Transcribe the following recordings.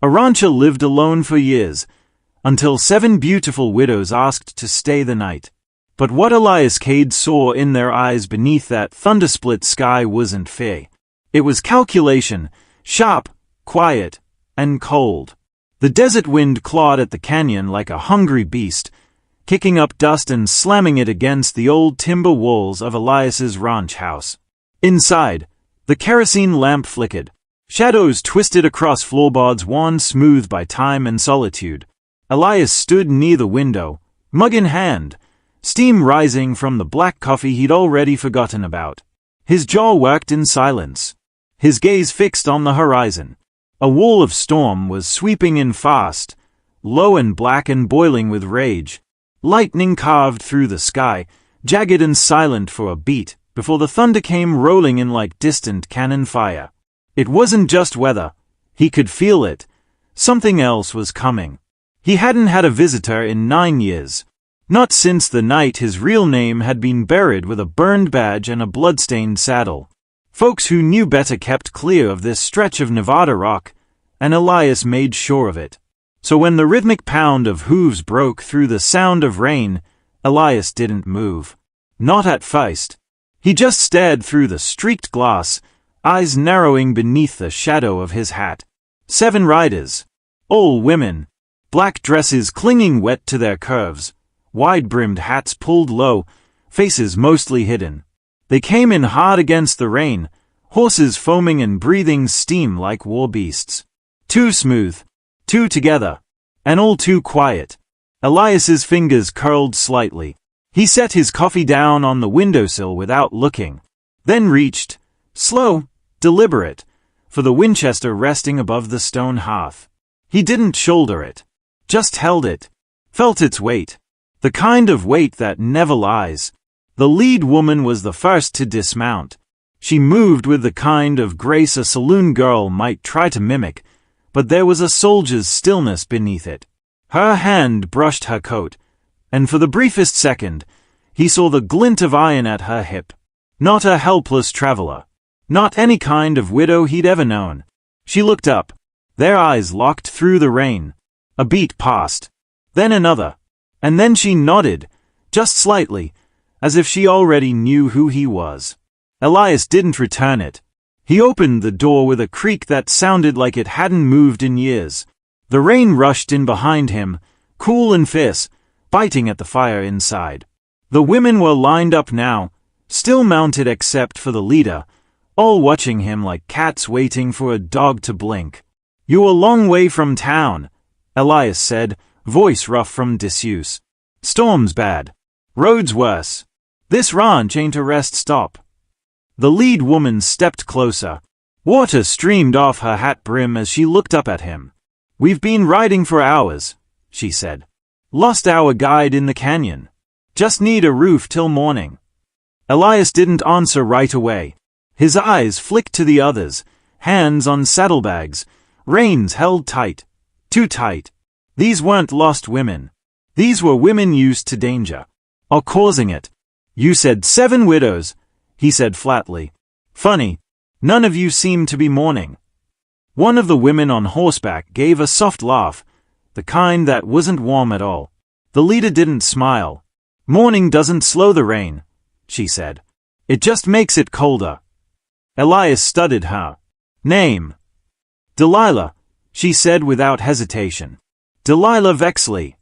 A rancher lived alone for years, until 7 beautiful widows asked to stay the night. But what Elias Cade saw in their eyes beneath that thundersplit sky wasn't fear. It was calculation, sharp, quiet, and cold. The desert wind clawed at the canyon like a hungry beast, kicking up dust and slamming it against the old timber walls of Elias's ranch house. Inside, the kerosene lamp flickered. Shadows twisted across floorboards worn smooth by time and solitude. Elias stood near the window, mug in hand, steam rising from the black coffee he'd already forgotten about. His jaw worked in silence, his gaze fixed on the horizon. A wall of storm was sweeping in fast, low and black and boiling with rage. Lightning carved through the sky, jagged and silent for a beat, before the thunder came rolling in like distant cannon fire. It wasn't just weather. He could feel it. Something else was coming. He hadn't had a visitor in 9 years. Not since the night his real name had been buried with a burned badge and a bloodstained saddle. Folks who knew better kept clear of this stretch of Nevada rock, and Elias made sure of it. So when the rhythmic pound of hooves broke through the sound of rain, Elias didn't move. Not at first. He just stared through the streaked glass, eyes narrowing beneath the shadow of his hat. 7 riders. All women. Black dresses clinging wet to their curves, wide-brimmed hats pulled low, faces mostly hidden. They came in hard against the rain, horses foaming and breathing steam like war beasts. Too smooth, too together, and all too quiet. Elias's fingers curled slightly. He set his coffee down on the windowsill without looking, then reached, slow, deliberate, for the Winchester resting above the stone hearth. He didn't shoulder it, just held it, felt its weight. The kind of weight that never lies. The lead woman was the first to dismount. She moved with the kind of grace a saloon girl might try to mimic, but there was a soldier's stillness beneath it. Her hand brushed her coat, and for the briefest second, he saw the glint of iron at her hip. Not a helpless traveler. Not any kind of widow he'd ever known. She looked up. Their eyes locked through the rain. A beat passed. Then another. And then she nodded, just slightly, as if she already knew who he was. Elias didn't return it. He opened the door with a creak that sounded like it hadn't moved in years. The rain rushed in behind him, cool and fierce, biting at the fire inside. The women were lined up now, still mounted except for the leader, all watching him like cats waiting for a dog to blink. "You're a long way from town," Elias said, voice rough from disuse. "Storm's bad. Road's worse. This ranch ain't a rest stop." The lead woman stepped closer. Water streamed off her hat brim as she looked up at him. "We've been riding for hours," she said. "Lost our guide in the canyon. Just need a roof till morning." Elias didn't answer right away. His eyes flicked to the others, hands on saddlebags, reins held tight. Too tight. These weren't lost women. These were women used to danger. Or causing it. "You said 7 widows," he said flatly. "Funny. None of you seem to be mourning." One of the women on horseback gave a soft laugh, the kind that wasn't warm at all. The leader didn't smile. "Mourning doesn't slow the rain," she said. "It just makes it colder." Elias studied her. "Name?" "Delilah," she said without hesitation. "Delilah Vexley."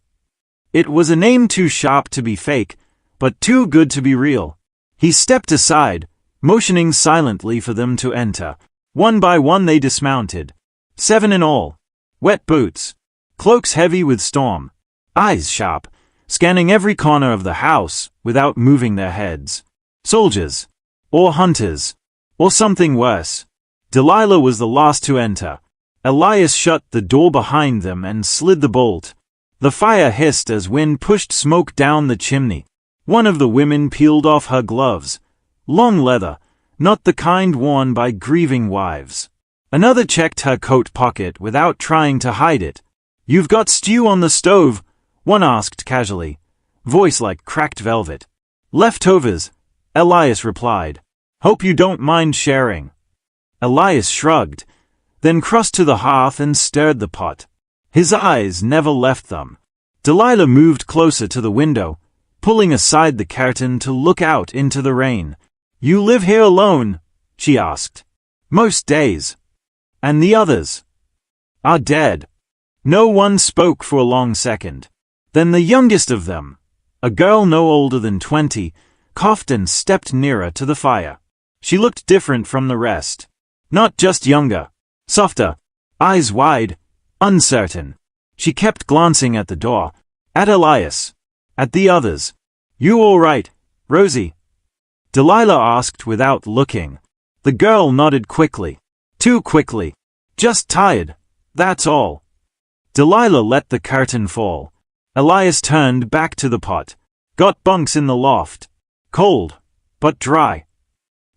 It was a name too sharp to be fake, but too good to be real. He stepped aside, motioning silently for them to enter. One by one they dismounted. 7 in all. Wet boots. Cloaks heavy with storm. Eyes sharp, scanning every corner of the house without moving their heads. Soldiers. Or hunters. Or something worse. Delilah was the last to enter. Elias shut the door behind them and slid the bolt. The fire hissed as wind pushed smoke down the chimney. One of the women peeled off her gloves. Long leather, not the kind worn by grieving wives. Another checked her coat pocket without trying to hide it. "You've got stew on the stove?" one asked casually, voice like cracked velvet. "Leftovers," Elias replied. "Hope you don't mind sharing." Elias shrugged. then crossed to the hearth and stirred the pot. His eyes never left them. Delilah moved closer to the window, pulling aside the curtain to look out into the rain. "You live here alone?" she asked. "Most days." "And the others?" "Are dead." No one spoke for a long second. Then the youngest of them, a girl no older than 20, coughed and stepped nearer to the fire. She looked different from the rest. Not just younger, softer, eyes wide, uncertain. She kept glancing at the door, at Elias, at the others. "You all right, Rosie?" Delilah asked without looking. The girl nodded quickly. Too quickly. "Just tired, that's all." Delilah let the curtain fall. Elias turned back to the pot. "Got bunks in the loft. Cold, but dry."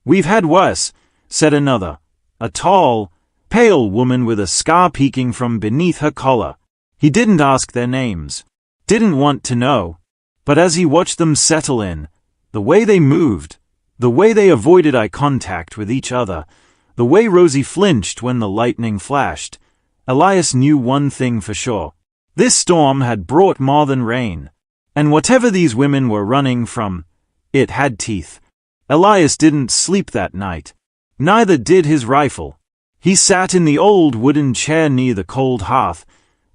"We've had worse," said another, a tall, pale woman with a scar peeking from beneath her collar. He didn't ask their names. Didn't want to know. But as he watched them settle in, the way they moved, the way they avoided eye contact with each other, the way Rosie flinched when the lightning flashed, Elias knew one thing for sure. This storm had brought more than rain. And whatever these women were running from, it had teeth. Elias didn't sleep that night. Neither did his rifle. He sat in the old wooden chair near the cold hearth,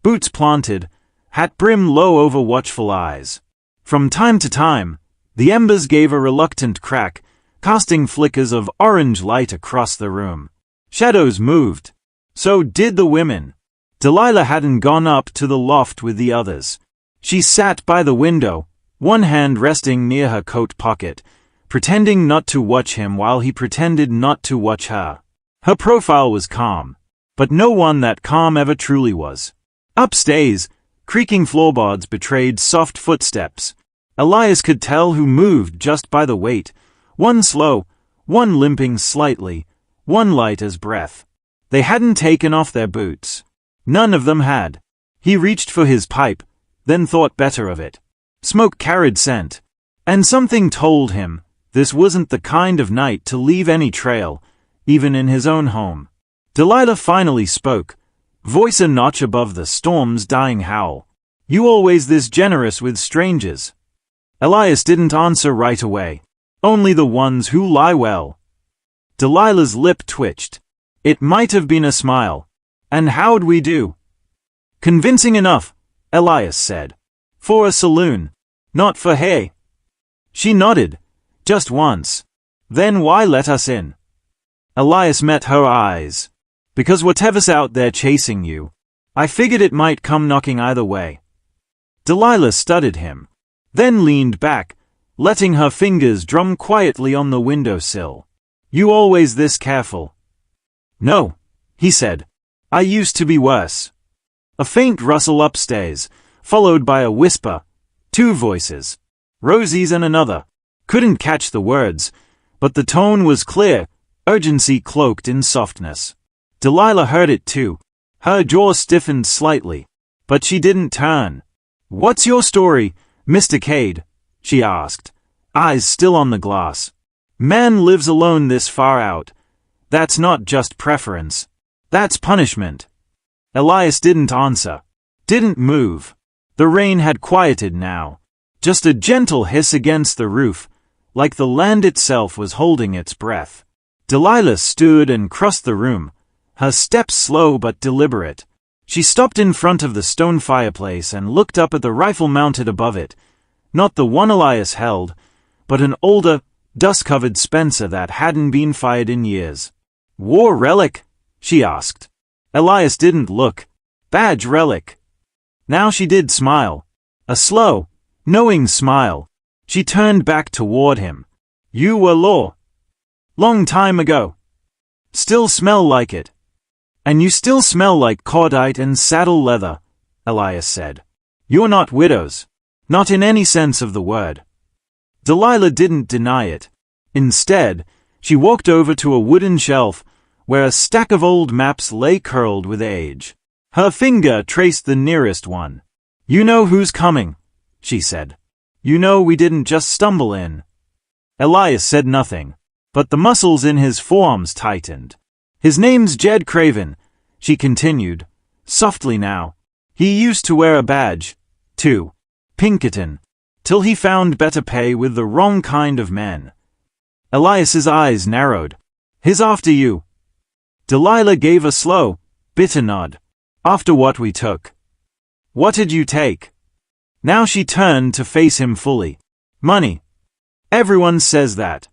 boots planted, hat brim low over watchful eyes. From time to time, the embers gave a reluctant crack, casting flickers of orange light across the room. Shadows moved. So did the women. Delilah hadn't gone up to the loft with the others. She sat by the window, one hand resting near her coat pocket, pretending not to watch him while he pretended not to watch her. Her profile was calm, but no one that calm ever truly was. Upstairs, creaking floorboards betrayed soft footsteps. Elias could tell who moved just by the weight, one slow, one limping slightly, one light as breath. They hadn't taken off their boots. None of them had. He reached for his pipe, then thought better of it. Smoke carried scent. And something told him this wasn't the kind of night to leave any trail, even in his own home. Delilah finally spoke, voice a notch above the storm's dying howl. "You always this generous with strangers?" Elias didn't answer right away. "Only the ones who lie well." Delilah's lip twitched. It might have been a smile. "And how'd we do?" "Convincing enough," Elias said. "For a saloon. Not for hay." She nodded. "Just once. Then why let us in?" Elias met her eyes. "Because whatever's out there chasing you, I figured it might come knocking either way." Delilah studied him, then leaned back, letting her fingers drum quietly on the windowsill. "You always this careful?" "No," he said. "I used to be worse." A faint rustle upstairs, followed by a whisper. Two voices. Rosie's and another. Couldn't catch the words, but the tone was clear, urgency cloaked in softness. Delilah heard it too. Her jaw stiffened slightly, but she didn't turn. "What's your story, Mr. Cade?" she asked, eyes still on the glass. "Man lives alone this far out. That's not just preference. That's punishment." Elias didn't answer. Didn't move. The rain had quieted now. Just a gentle hiss against the roof, like the land itself was holding its breath. Delilah stood and crossed the room, her steps slow but deliberate. She stopped in front of the stone fireplace and looked up at the rifle mounted above it. Not the one Elias held, but an older, dust-covered Spencer that hadn't been fired in years. "War relic?" she asked. Elias didn't look. "Badge relic." Now she did smile. A slow, knowing smile. She turned back toward him. "You were law. Long time ago. Still smell like it." "And you still smell like cordite and saddle leather," Elias said. "You're not widows. Not in any sense of the word." Delilah didn't deny it. Instead, she walked over to a wooden shelf where a stack of old maps lay curled with age. Her finger traced the nearest one. "You know who's coming," she said. "You know we didn't just stumble in." Elias said nothing, but the muscles in his forearms tightened. "His name's Jed Craven. she continued, softly now. He used to wear a badge, too. Pinkerton. Till he found better pay with the wrong kind of men. Elias's eyes narrowed. His after you. Delilah gave a slow, bitter nod. After what we took. What did you take? Now she turned to face him fully. Money. Everyone says that.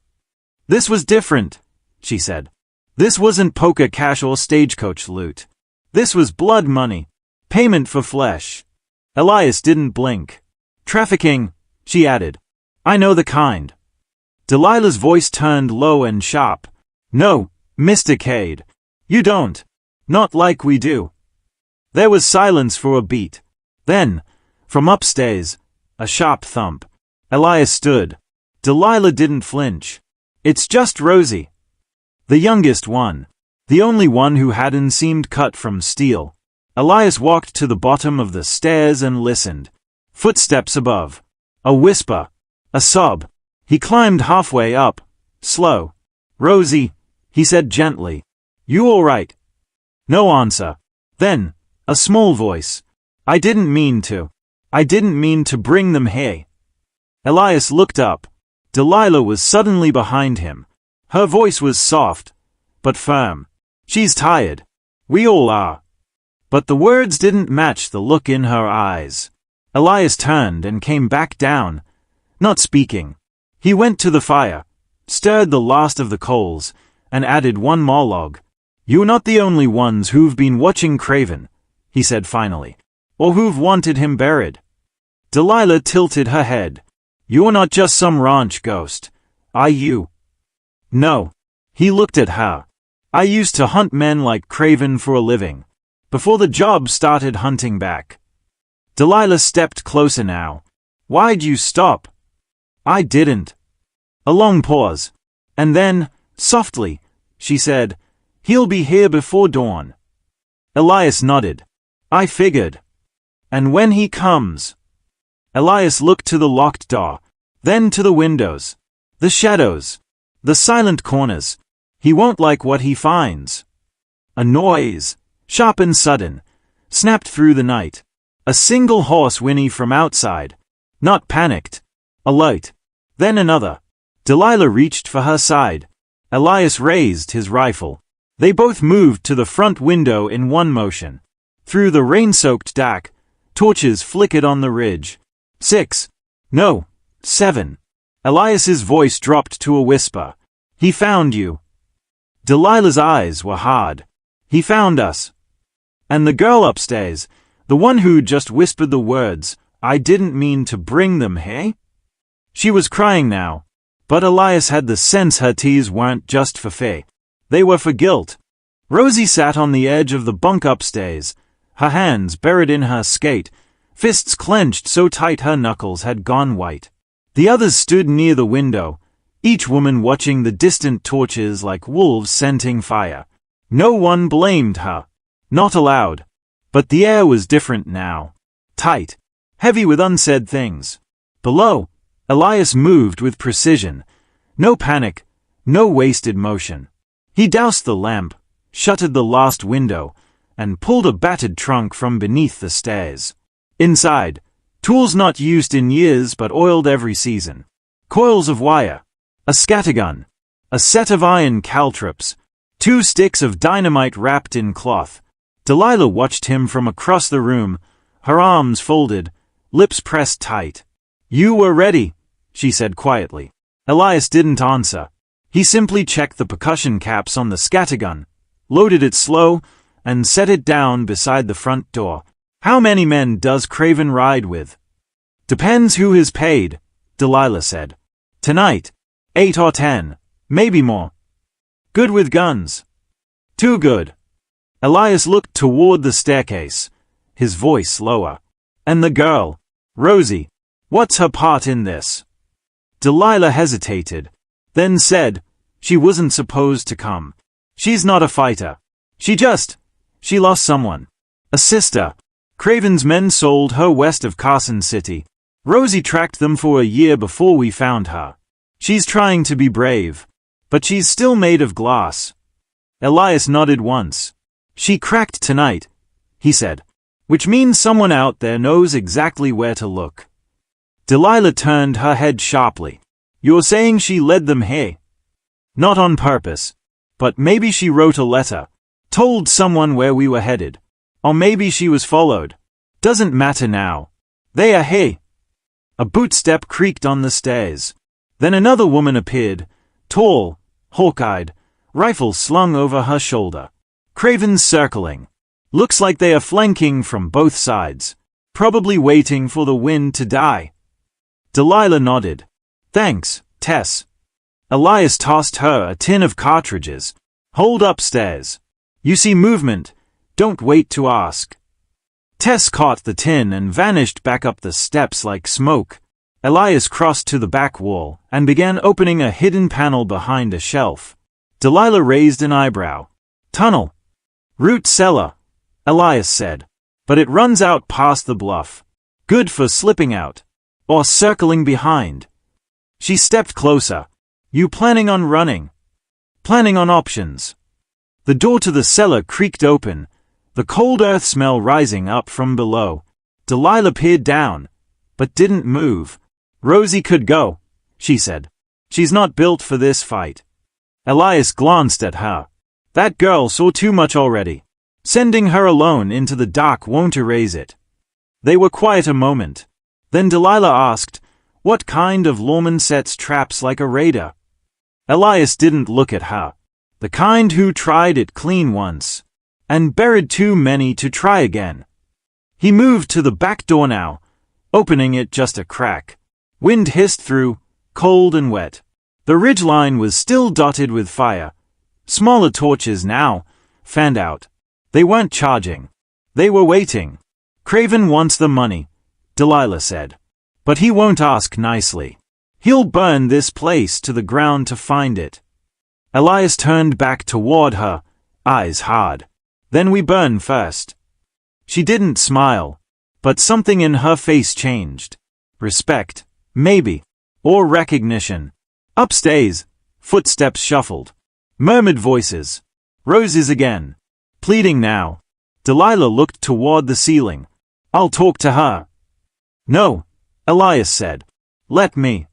This was different, she said. This wasn't poker cash or stagecoach loot. This was blood money. Payment for flesh. Elias didn't blink. Trafficking, she added. I know the kind. Delilah's voice turned low and sharp. No, Mr. Cade. You don't. Not like we do. There was silence for a beat. Then, from upstairs, a sharp thump. Elias stood. Delilah didn't flinch. It's just Rosie. The youngest one. The only one who hadn't seemed cut from steel. Elias walked to the bottom of the stairs and listened. Footsteps above. A whisper. A sob. He climbed halfway up. Slow. Rosie, he said gently. You all right? No answer. Then, a small voice. I didn't mean to. I didn't mean to bring them here. Elias looked up. Delilah was suddenly behind him. Her voice was soft, but firm. She's tired. We all are. But the words didn't match the look in her eyes. Elias turned and came back down, not speaking. He went to the fire, stirred the last of the coals, and added one more log. You're not the only ones who've been watching Craven, he said finally, or who've wanted him buried. Delilah tilted her head. You're not just some ranch ghost, are you? No. He looked at her. I used to hunt men like Craven for a living, before the job started hunting back. Delilah stepped closer now. Why'd you stop? I didn't. A long pause. And then, softly, she said, he'll be here before dawn. Elias nodded. I figured. And when he comes? Elias looked to the locked door, then to the windows, the shadows, the silent corners. He won't like what he finds. A noise, sharp and sudden, snapped through the night. A single horse whinny from outside, not panicked, alert. Then another. Delilah reached for her side. Elias raised his rifle. They both moved to the front window in one motion. Through the rain-soaked dark, torches flickered on the ridge. 6. No, 7. Elias's voice dropped to a whisper. He found you. Delilah's eyes were hard. He found us. And the girl upstairs, the one who just whispered the words, I didn't mean to bring them, hey? She was crying now. But Elias had the sense her tears weren't just for Faye. They were for guilt. Rosie sat on the edge of the bunk upstairs, her hands buried in her skate, fists clenched so tight her knuckles had gone white. The others stood near the window, each woman watching the distant torches like wolves scenting fire. No one blamed her. Not aloud. But the air was different now. Tight. Heavy with unsaid things. Below, Elias moved with precision. No panic, no wasted motion. He doused the lamp, shuttered the last window, and pulled a battered trunk from beneath the stairs. Inside, tools not used in years but oiled every season. Coils of wire, a scattergun, a set of iron caltrops, 2 sticks of dynamite wrapped in cloth. Delilah watched him from across the room, her arms folded, lips pressed tight. You were ready, she said quietly. Elias didn't answer. He simply checked the percussion caps on the scattergun, loaded it slow, and set it down beside the front door. How many men does Craven ride with? Depends who is paid, Delilah said. Tonight, 8 or 10, maybe more. Good with guns. Too good. Elias looked toward the staircase, his voice lower. And the girl, Rosie, what's her part in this? Delilah hesitated, then said, she wasn't supposed to come. She's not a fighter. She lost someone. A sister. Craven's men sold her west of Carson City. Rosie tracked them for a year before we found her. She's trying to be brave, but she's still made of glass. Elias nodded once. She cracked tonight, he said. Which means someone out there knows exactly where to look. Delilah turned her head sharply. You're saying she led them here? Not on purpose. But maybe she wrote a letter, told someone where we were headed. Or maybe she was followed. Doesn't matter now. They are here. A bootstep creaked on the stairs. Then another woman appeared, tall, hawk-eyed, rifle slung over her shoulder. Cravens circling. Looks like they are flanking from both sides, probably waiting for the wind to die. Delilah nodded. Thanks, Tess. Elias tossed her a tin of cartridges. Hold upstairs. You see movement, don't wait to ask. Tess caught the tin and vanished back up the steps like smoke. Elias crossed to the back wall and began opening a hidden panel behind a shelf. Delilah raised an eyebrow. Tunnel. Root cellar, Elias said. But it runs out past the bluff. Good for slipping out. Or circling behind. She stepped closer. You planning on running? Planning on options. The door to the cellar creaked open, the cold earth smell rising up from below. Delilah peered down, but didn't move. Rosie could go, she said. She's not built for this fight. Elias glanced at her. That girl saw too much already. Sending her alone into the dark won't erase it. They were quiet a moment. Then Delilah asked, what kind of lawman sets traps like a raider? Elias didn't look at her. The kind who tried it clean once, and buried too many to try again. He moved to the back door now, opening it just a crack. Wind hissed through, cold and wet. The ridgeline was still dotted with fire. Smaller torches now, fanned out. They weren't charging. They were waiting. Craven wants the money, Delilah said. But he won't ask nicely. He'll burn this place to the ground to find it. Elias turned back toward her, eyes hard. Then we burn first. She didn't smile, but something in her face changed. Respect, maybe, or recognition. Upstairs, footsteps shuffled. Murmured voices. Roses again. Pleading now. Delilah looked toward the ceiling. I'll talk to her. No, Elias said. Let me.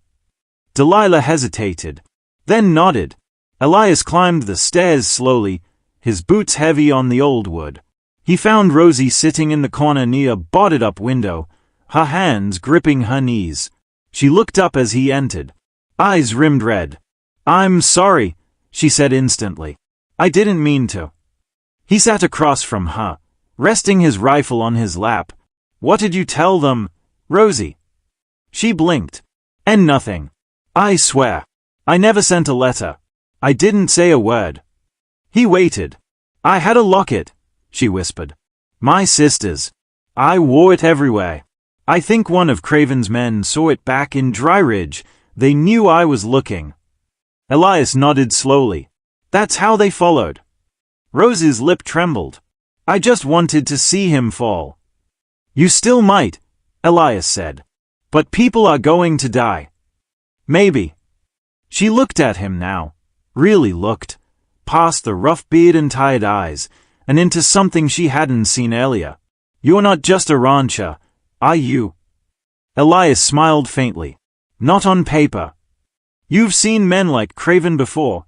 Delilah hesitated, then nodded. Elias climbed the stairs slowly, his boots heavy on the old wood. He found Rosie sitting in the corner near a boarded-up window, her hands gripping her knees. She looked up as he entered, eyes rimmed red. I'm sorry, she said instantly. I didn't mean to. He sat across from her, resting his rifle on his lap. What did you tell them, Rosie? She blinked. And nothing. I swear. I never sent a letter. I didn't say a word. He waited. I had a locket, she whispered. My sister's. I wore it everywhere. I think one of Craven's men saw it back in Dry Ridge. They knew I was looking. Elias nodded slowly. That's how they followed. Rosie's lip trembled. I just wanted to see him fall. You still might, Elias said. But people are going to die. Maybe. She looked at him now. Really looked. Past the rough beard and tired eyes, and into something she hadn't seen earlier. You're not just a rancher, are you? Elias smiled faintly. Not on paper. You've seen men like Craven before.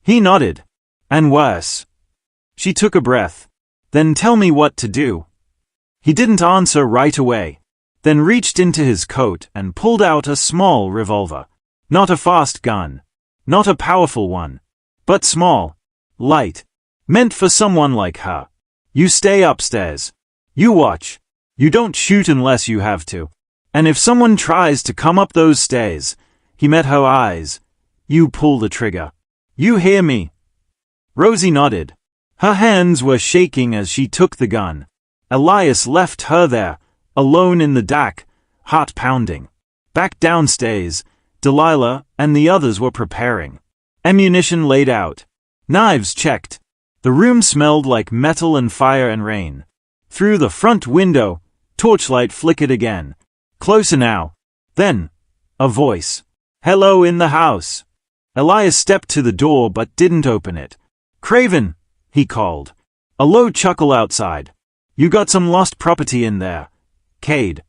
He nodded. And worse. She took a breath. Then tell me what to do. He didn't answer right away. Then reached into his coat and pulled out a small revolver. Not a fast gun. Not a powerful one. But small. Light. Meant for someone like her. You stay upstairs. You watch. You don't shoot unless you have to. And if someone tries to come up those stairs, he met her eyes. You pull the trigger. You hear me? Rosie nodded. Her hands were shaking as she took the gun. Elias left her there, alone in the dark, heart pounding. Back downstairs, Delilah and the others were preparing. Ammunition laid out. Knives checked. The room smelled like metal and fire and rain. Through the front window, torchlight flickered again. Closer now. Then, a voice. Hello in the house. Elias stepped to the door but didn't open it. Craven, he called. A low chuckle outside. You got some lost property in there, Cade.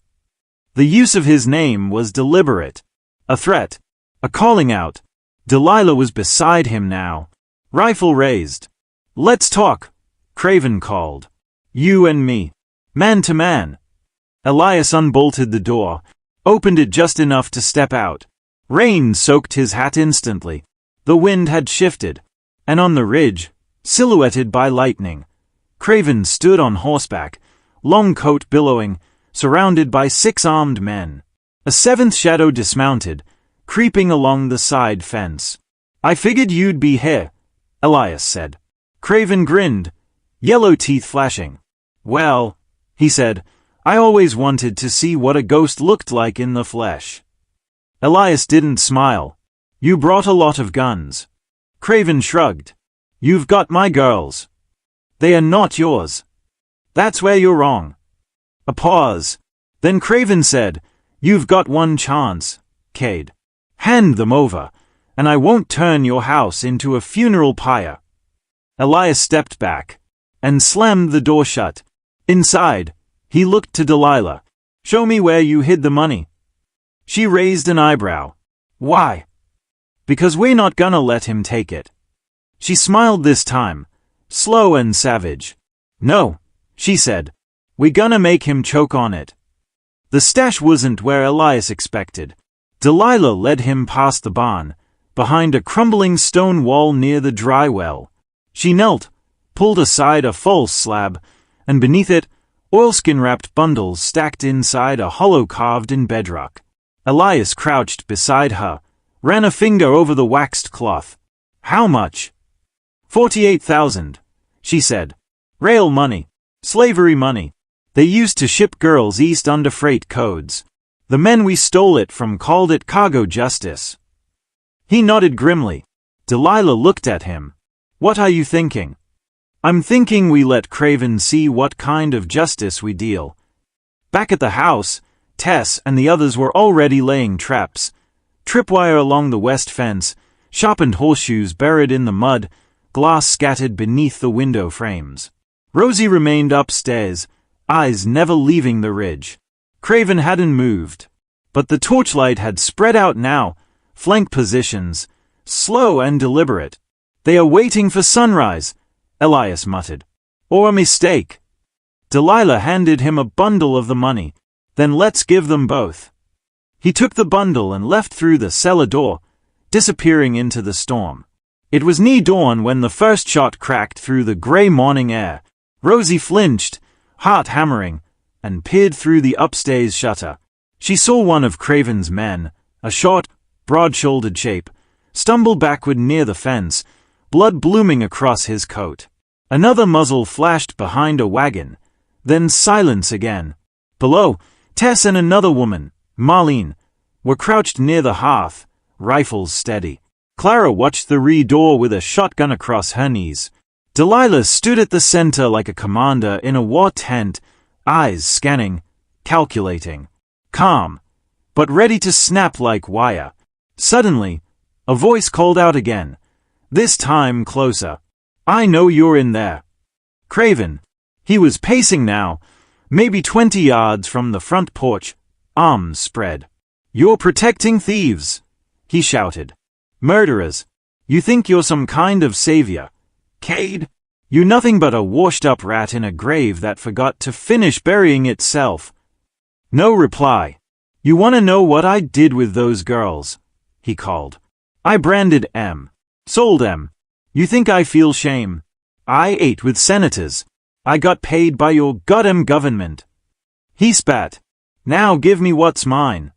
The use of his name was deliberate. A threat. A calling out. Delilah was beside him now. Rifle raised. Let's talk, Craven called. You and me. Man to man. Elias unbolted the door, opened it just enough to step out. Rain soaked his hat instantly. The wind had shifted. And on the ridge, silhouetted by lightning, Craven stood on horseback, long coat billowing, surrounded by 6 armed men. A 7th shadow dismounted, creeping along the side fence. I figured you'd be here, Elias said. Craven grinned, yellow teeth flashing. Well, he said, I always wanted to see what a ghost looked like in the flesh. Elias didn't smile. You brought a lot of guns. Craven shrugged. You've got my girls. They are not yours. That's where you're wrong. A pause. Then Craven said, You've got one chance, Cade. Hand them over, and I won't turn your house into a funeral pyre. Elias stepped back and slammed the door shut. Inside, he looked to Delilah. Show me where you hid the money. She raised an eyebrow. Why? Because we're not gonna let him take it. She smiled this time, slow and savage. No, she said. We're gonna make him choke on it. The stash wasn't where Elias expected. Delilah led him past the barn, behind a crumbling stone wall near the dry well. She knelt, pulled aside a false slab, and beneath it, oilskin-wrapped bundles stacked inside a hollow carved in bedrock. Elias crouched beside her, ran a finger over the waxed cloth. How much? 48,000, she said. Rail money. Slavery money. They used to ship girls east under freight codes. The men we stole it from called it cargo justice. He nodded grimly. Delilah looked at him. What are you thinking? I'm thinking we let Craven see what kind of justice we deal. Back at the house, Tess and the others were already laying traps. Tripwire along the west fence, sharpened horseshoes buried in the mud, glass scattered beneath the window frames. Rosie remained upstairs, eyes never leaving the ridge. Craven hadn't moved, but the torchlight had spread out now, flank positions, slow and deliberate. They are waiting for sunrise, Elias muttered. Or a mistake. Delilah handed him a bundle of the money. Then let's give them both. He took the bundle and left through the cellar door, disappearing into the storm. It was near dawn when the first shot cracked through the gray morning air. Rosie flinched, heart hammering, and peered through the upstairs shutter. She saw one of Craven's men, a short, broad-shouldered shape, stumble backward near the fence, blood blooming across his coat. Another muzzle flashed behind a wagon, then silence again. Below, Tess and another woman, Marlene, were crouched near the hearth, rifles steady. Clara watched the rear door with a shotgun across her knees. Delilah stood at the center like a commander in a war tent, eyes scanning, calculating. Calm, but ready to snap like wire. Suddenly, a voice called out again, this time closer. I know you're in there. Craven. He was pacing now, maybe 20 yards from the front porch, arms spread. You're protecting thieves, he shouted. Murderers. You think you're some kind of savior. Cade, you're nothing but a washed-up rat in a grave that forgot to finish burying itself. No reply. You want to know what I did with those girls? He called. I branded M. Sold M. You think I feel shame? I ate with senators. I got paid by your goddamn government. He spat. Now give me what's mine.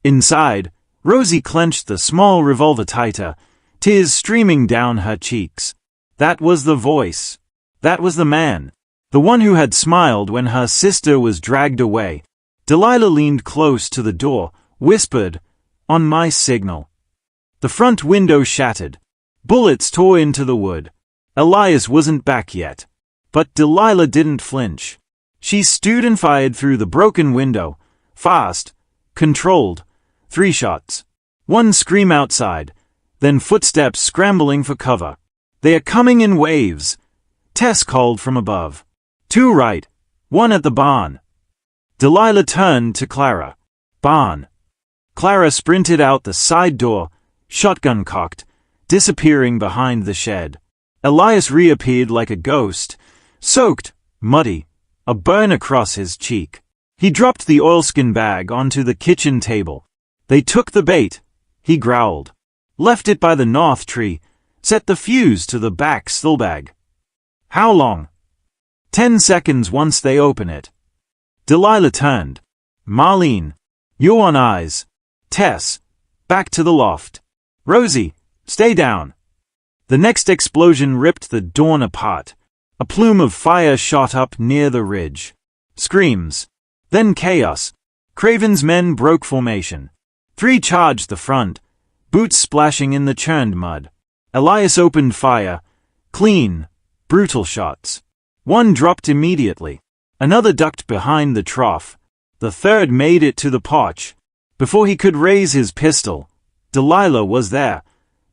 Inside, Rosie clenched the small revolver tighter, tears streaming down her cheeks. That was the voice. That was the man. The one who had smiled when her sister was dragged away. Delilah leaned close to the door, whispered, on my signal. The front window shattered. Bullets tore into the wood. Elias wasn't back yet. But Delilah didn't flinch. She stood and fired through the broken window. Fast. Controlled. 3 shots. One scream outside. Then footsteps scrambling for cover. They are coming in waves. Tess called from above. Two right, one at the barn. Delilah turned to Clara. Barn. Clara sprinted out the side door, shotgun cocked, disappearing behind the shed. Elias reappeared like a ghost, soaked, muddy, a burn across his cheek. He dropped the oilskin bag onto the kitchen table. They took the bait, he growled. Left it by the north tree, set the fuse to the back stillbag. How long? 10 seconds once they open it. Delilah turned. Marlene, you're on eyes. Tess, back to the loft. Rosie, stay down. The next explosion ripped the dawn apart. A plume of fire shot up near the ridge. Screams. Then chaos. Craven's men broke formation. 3 charged the front, boots splashing in the churned mud. Elias opened fire. Clean, brutal shots. 1 dropped immediately. Another ducked behind the trough. The third made it to the porch. Before he could raise his pistol, Delilah was there,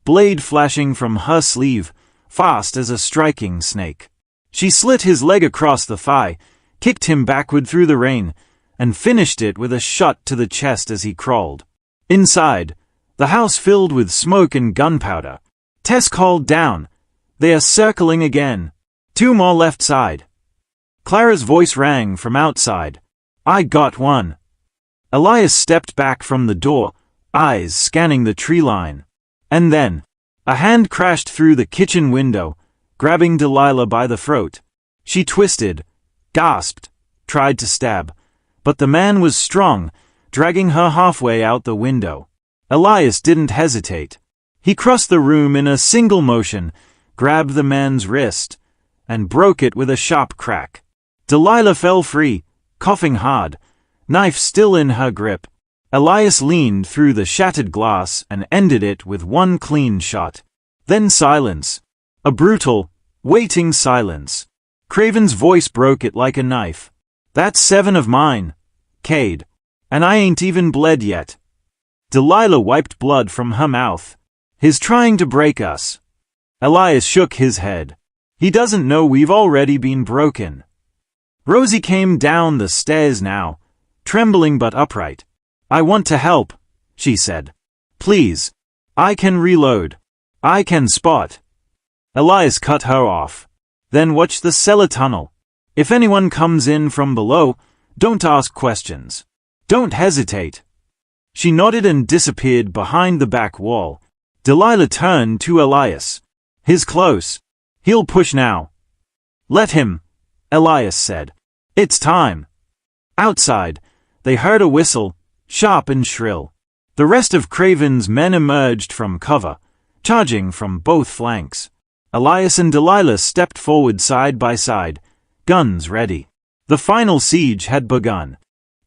blade flashing from her sleeve, fast as a striking snake. She slit his leg across the thigh, kicked him backward through the rain, and finished it with a shot to the chest as he crawled. Inside, the house filled with smoke and gunpowder. Tess called down. They are circling again. 2 more left side. Clara's voice rang from outside. I got one. Elias stepped back from the door, eyes scanning the tree line. And then, a hand crashed through the kitchen window, grabbing Delilah by the throat. She twisted, gasped, tried to stab, but the man was strong, dragging her halfway out the window. Elias didn't hesitate. He crossed the room in a single motion, grabbed the man's wrist, and broke it with a sharp crack. Delilah fell free, coughing hard, knife still in her grip. Elias leaned through the shattered glass and ended it with 1 clean shot. Then silence. A brutal, waiting silence. Craven's voice broke it like a knife. That's 7 of mine, Cade. And I ain't even bled yet. Delilah wiped blood from her mouth. He's trying to break us. Elias shook his head. He doesn't know we've already been broken. Rosie came down the stairs now, trembling but upright. I want to help, she said. Please. I can reload. I can spot. Elias cut her off. Then watch the cellar tunnel. If anyone comes in from below, don't ask questions. Don't hesitate. She nodded and disappeared behind the back wall. Delilah turned to Elias. He's close. He'll push now. Let him, Elias said. It's time. Outside, they heard a whistle, sharp and shrill. The rest of Craven's men emerged from cover, charging from both flanks. Elias and Delilah stepped forward side by side, guns ready. The final siege had begun.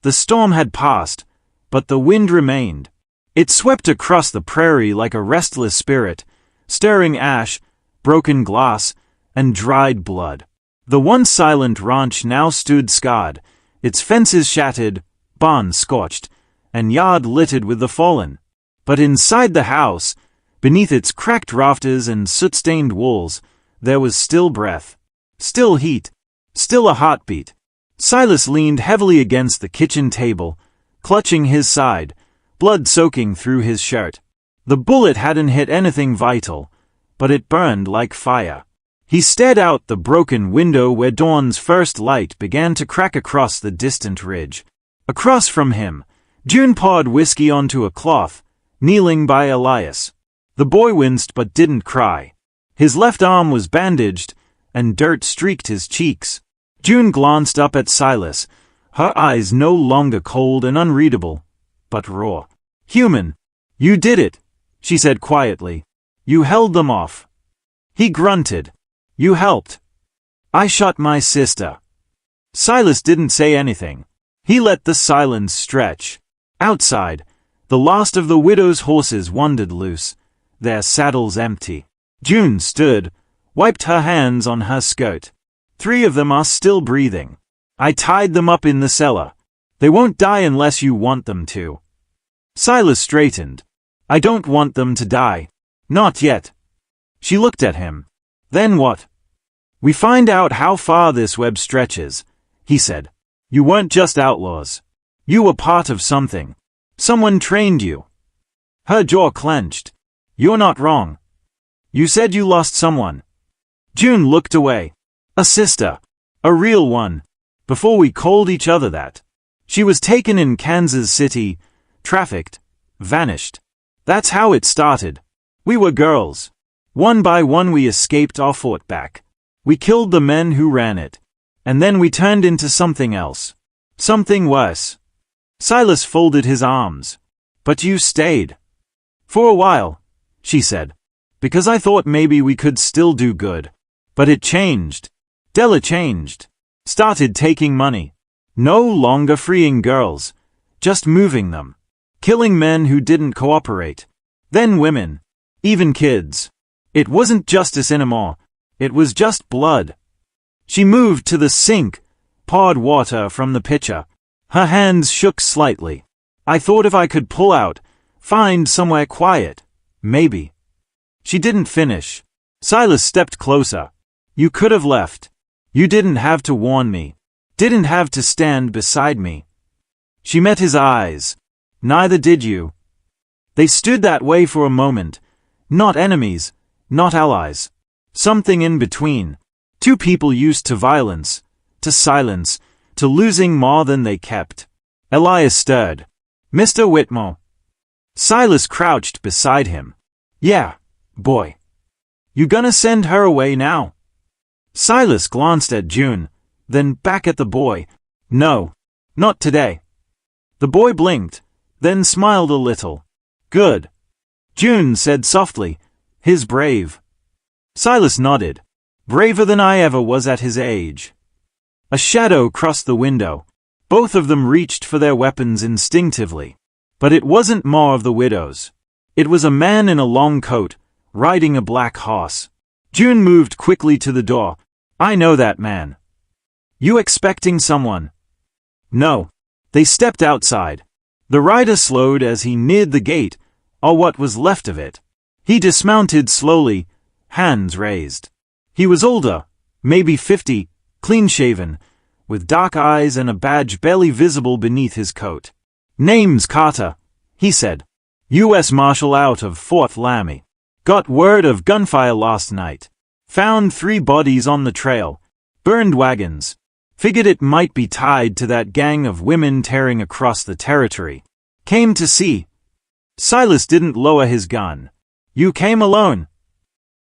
The storm had passed, but the wind remained. It swept across the prairie like a restless spirit, stirring ash, broken glass, and dried blood. The once silent ranch now stood scarred, its fences shattered, barn scorched, and yard littered with the fallen. But inside the house, beneath its cracked rafters and soot-stained walls, there was still breath, still heat, still a heartbeat. Silas leaned heavily against the kitchen table, clutching his side, blood soaking through his shirt. The bullet hadn't hit anything vital, but it burned like fire. He stared out the broken window where dawn's first light began to crack across the distant ridge. Across from him, June poured whiskey onto a cloth, kneeling by Elias. The boy winced but didn't cry. His left arm was bandaged, and dirt streaked his cheeks. June glanced up at Silas, her eyes no longer cold and unreadable, but raw. Human. You did it, she said quietly. You held them off. He grunted. You helped. I shot my sister. Silas didn't say anything. He let the silence stretch. Outside, the last of the widow's horses wandered loose, their saddles empty. June stood, wiped her hands on her skirt. 3 of them are still breathing. I tied them up in the cellar. They won't die unless you want them to. Silas straightened. I don't want them to die. Not yet. She looked at him. Then what? We find out how far this web stretches, he said. You weren't just outlaws. You were part of something. Someone trained you. Her jaw clenched. You're not wrong. You said you lost someone. June looked away. A sister. A real one. Before we called each other that. She was taken in Kansas City, trafficked, vanished. That's how it started. We were girls. One by one we escaped or fought back. We killed the men who ran it. And then we turned into something else. Something worse. Silas folded his arms. But you stayed. For a while, she said. Because I thought maybe we could still do good. But it changed. Della changed. Started taking money. No longer freeing girls. Just moving them. Killing men who didn't cooperate. Then women. Even kids. It wasn't justice anymore. It was just blood. She moved to the sink, poured water from the pitcher. Her hands shook slightly. I thought if I could pull out, find somewhere quiet, maybe. She didn't finish. Silas stepped closer. You could have left. You didn't have to warn me. Didn't have to stand beside me. She met his eyes. Neither did you. They stood that way for a moment. Not enemies, not allies. Something in between. Two people used to violence, to silence, to losing more than they kept. Elias stirred. Mr. Whitmore. Silas crouched beside him. Yeah, boy. You gonna send her away now? Silas glanced at June, then back at the boy. No, not today. The boy blinked, then smiled a little. Good. June said softly, He's brave. Silas nodded. Braver than I ever was at his age. A shadow crossed the window. Both of them reached for their weapons instinctively. But it wasn't more of the widows. It was a man in a long coat, riding a black horse. June moved quickly to the door. I know that man. You expecting someone? No. They stepped outside. The rider slowed as he neared the gate, or what was left of it. He dismounted slowly, hands raised. He was older, maybe 50, clean-shaven, with dark eyes and a badge barely visible beneath his coat. Name's Carter, he said. U.S. Marshal out of Fort Laramie. Got word of gunfire last night. Found 3 bodies on the trail. Burned wagons. Figured it might be tied to that gang of women tearing across the territory. Came to see. Silas didn't lower his gun. You came alone.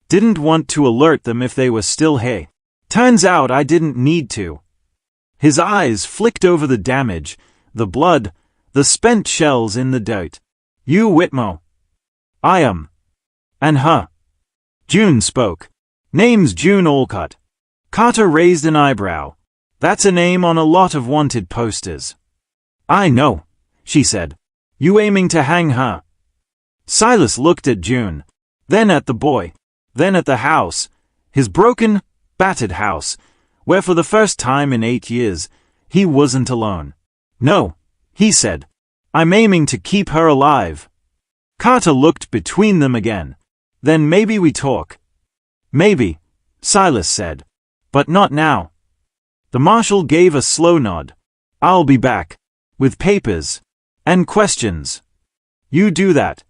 Didn't want to alert them if they were still here. Turns out I didn't need to. His eyes flicked over the damage, the blood, the spent shells in the dirt. You Whitmore. I am. And her. June spoke. Name's June Olcott. Carter raised an eyebrow. That's a name on a lot of wanted posters. I know, she said. You aiming to hang her? Silas looked at June, then at the boy, then at the house, his broken, battered house, where for the first time in 8 years, he wasn't alone. No, he said. I'm aiming to keep her alive. Carter looked between them again. Then maybe we talk. Maybe, Silas said. But not now. The marshal gave a slow nod. I'll be back. With papers. And questions. You do that.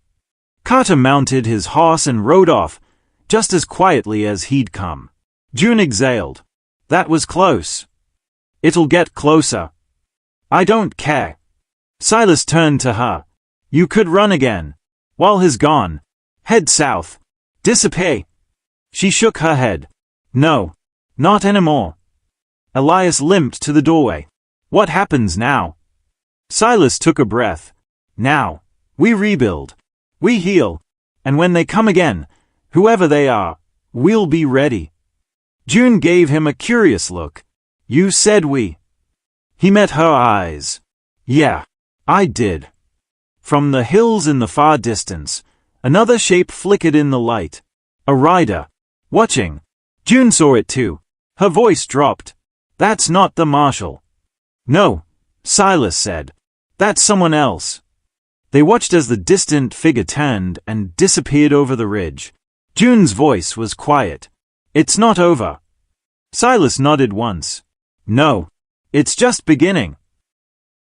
Carter mounted his horse and rode off, just as quietly as he'd come. June exhaled. That was close. It'll get closer. I don't care. Silas turned to her. You could run again. While he's gone. Head south. Disappear. She shook her head. No. Not anymore. Elias limped to the doorway. What happens now? Silas took a breath. Now. We rebuild. We heal. And when they come again, whoever they are, we'll be ready. June gave him a curious look. You said we. He met her eyes. Yeah, I did. From the hills in the far distance, another shape flickered in the light. A rider. Watching. June saw it too. Her voice dropped. That's not the marshal. No, Silas said. That's someone else. They watched as the distant figure turned and disappeared over the ridge. June's voice was quiet. It's not over. Silas nodded once. No. It's just beginning.